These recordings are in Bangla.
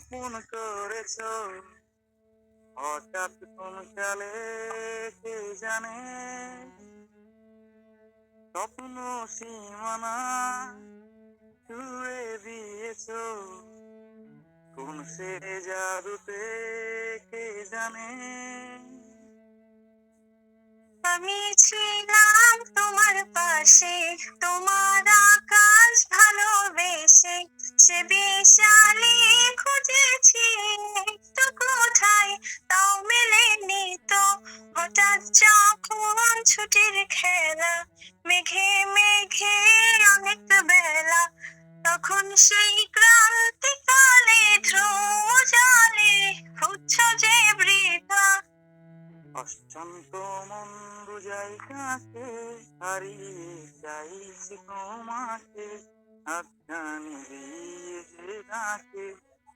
আপন করেছো হঠাৎ কোন কালে কে জানে স্বপ্ন সীমানা ছুঁয়ে দিয়েছো কোন সে জাদুতে কে জানে আমি ছিলাম তোমার পাশে, তোমার আকাশ ভালোবেসে, সে বিশালে খুঁজেছি একটু কোথায়, তাও মেলেনি তো। হঠাৎ যখন ছুটির খেলা, মেঘে মেঘে অনেক বেলা, তখন সেই ক্রান্তিকালে ধ্রুব জালে খুঁজছো যে বৃথা। অশান্ত মন বুঝাই কাকে হারিয়ে চাইছি তোমাকে হাতছানি দিয়ে যে ডাকে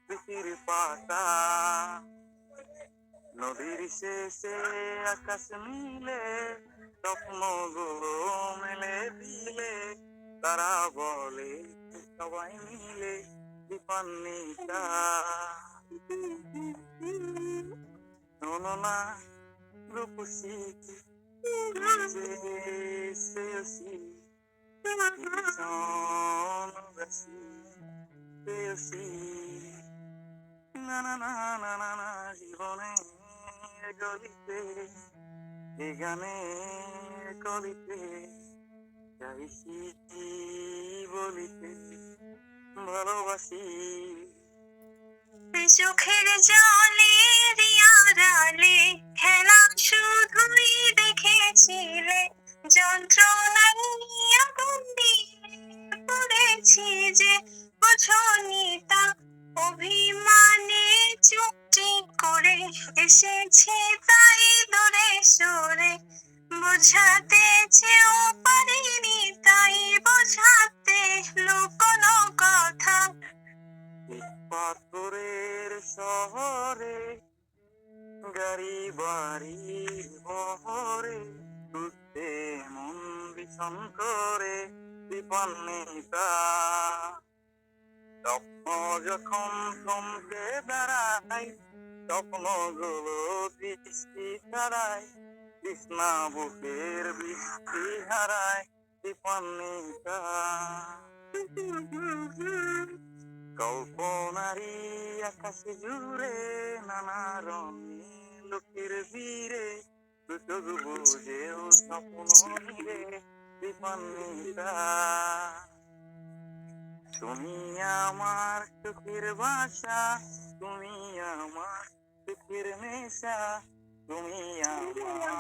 পৃথিবীর পাতা নদীর শেষে আকাশ মিলে স্বপ্নগুলো মেলে দিলে তারা বলে সবাই মিলে দীপান্বিতা শোনো না রূপসী শ্রেয়সী ভীষণবাসী শ্রেয়সী না না না না না না জীবনে গলিতে এ গানে কলিতে চাইছি বলিতে ভালোবাসি চোখের জলে আড়ালে খেলা শুধুই দেখেছিলে, যন্ত্রণায় আগুন দিয়ে পড়েছি যে বোঝনি তা। অভিমানে চুপটি করে এসেছি তাই দূরে সরে, বোঝাতে চেয়েও পারিনি তাই বোঝাতে লুকোনো কথা। পাথরের শহরে গাড়ি বাড়ির বহরে ঘুরতে মন ভীষণ করে বিপন্নিতা স্বপ্ন যখন থমকে দাঁড়ায় স্বপ্নগুলো দৃষ্টি ছাড়ায় কৃষ্ণা বুকের বৃষ্টি হারায় বিপন্নিতা কল্পনারি আকাশ জুড়ে নানা রঙে লোকের ভিড়ে সুযোগ বুঝেও স্বপ্ন নিরে বিপন্নিতা তুমি আমার চোখের ভাষা তুমি আমার চোখের নেশা তুমি আমার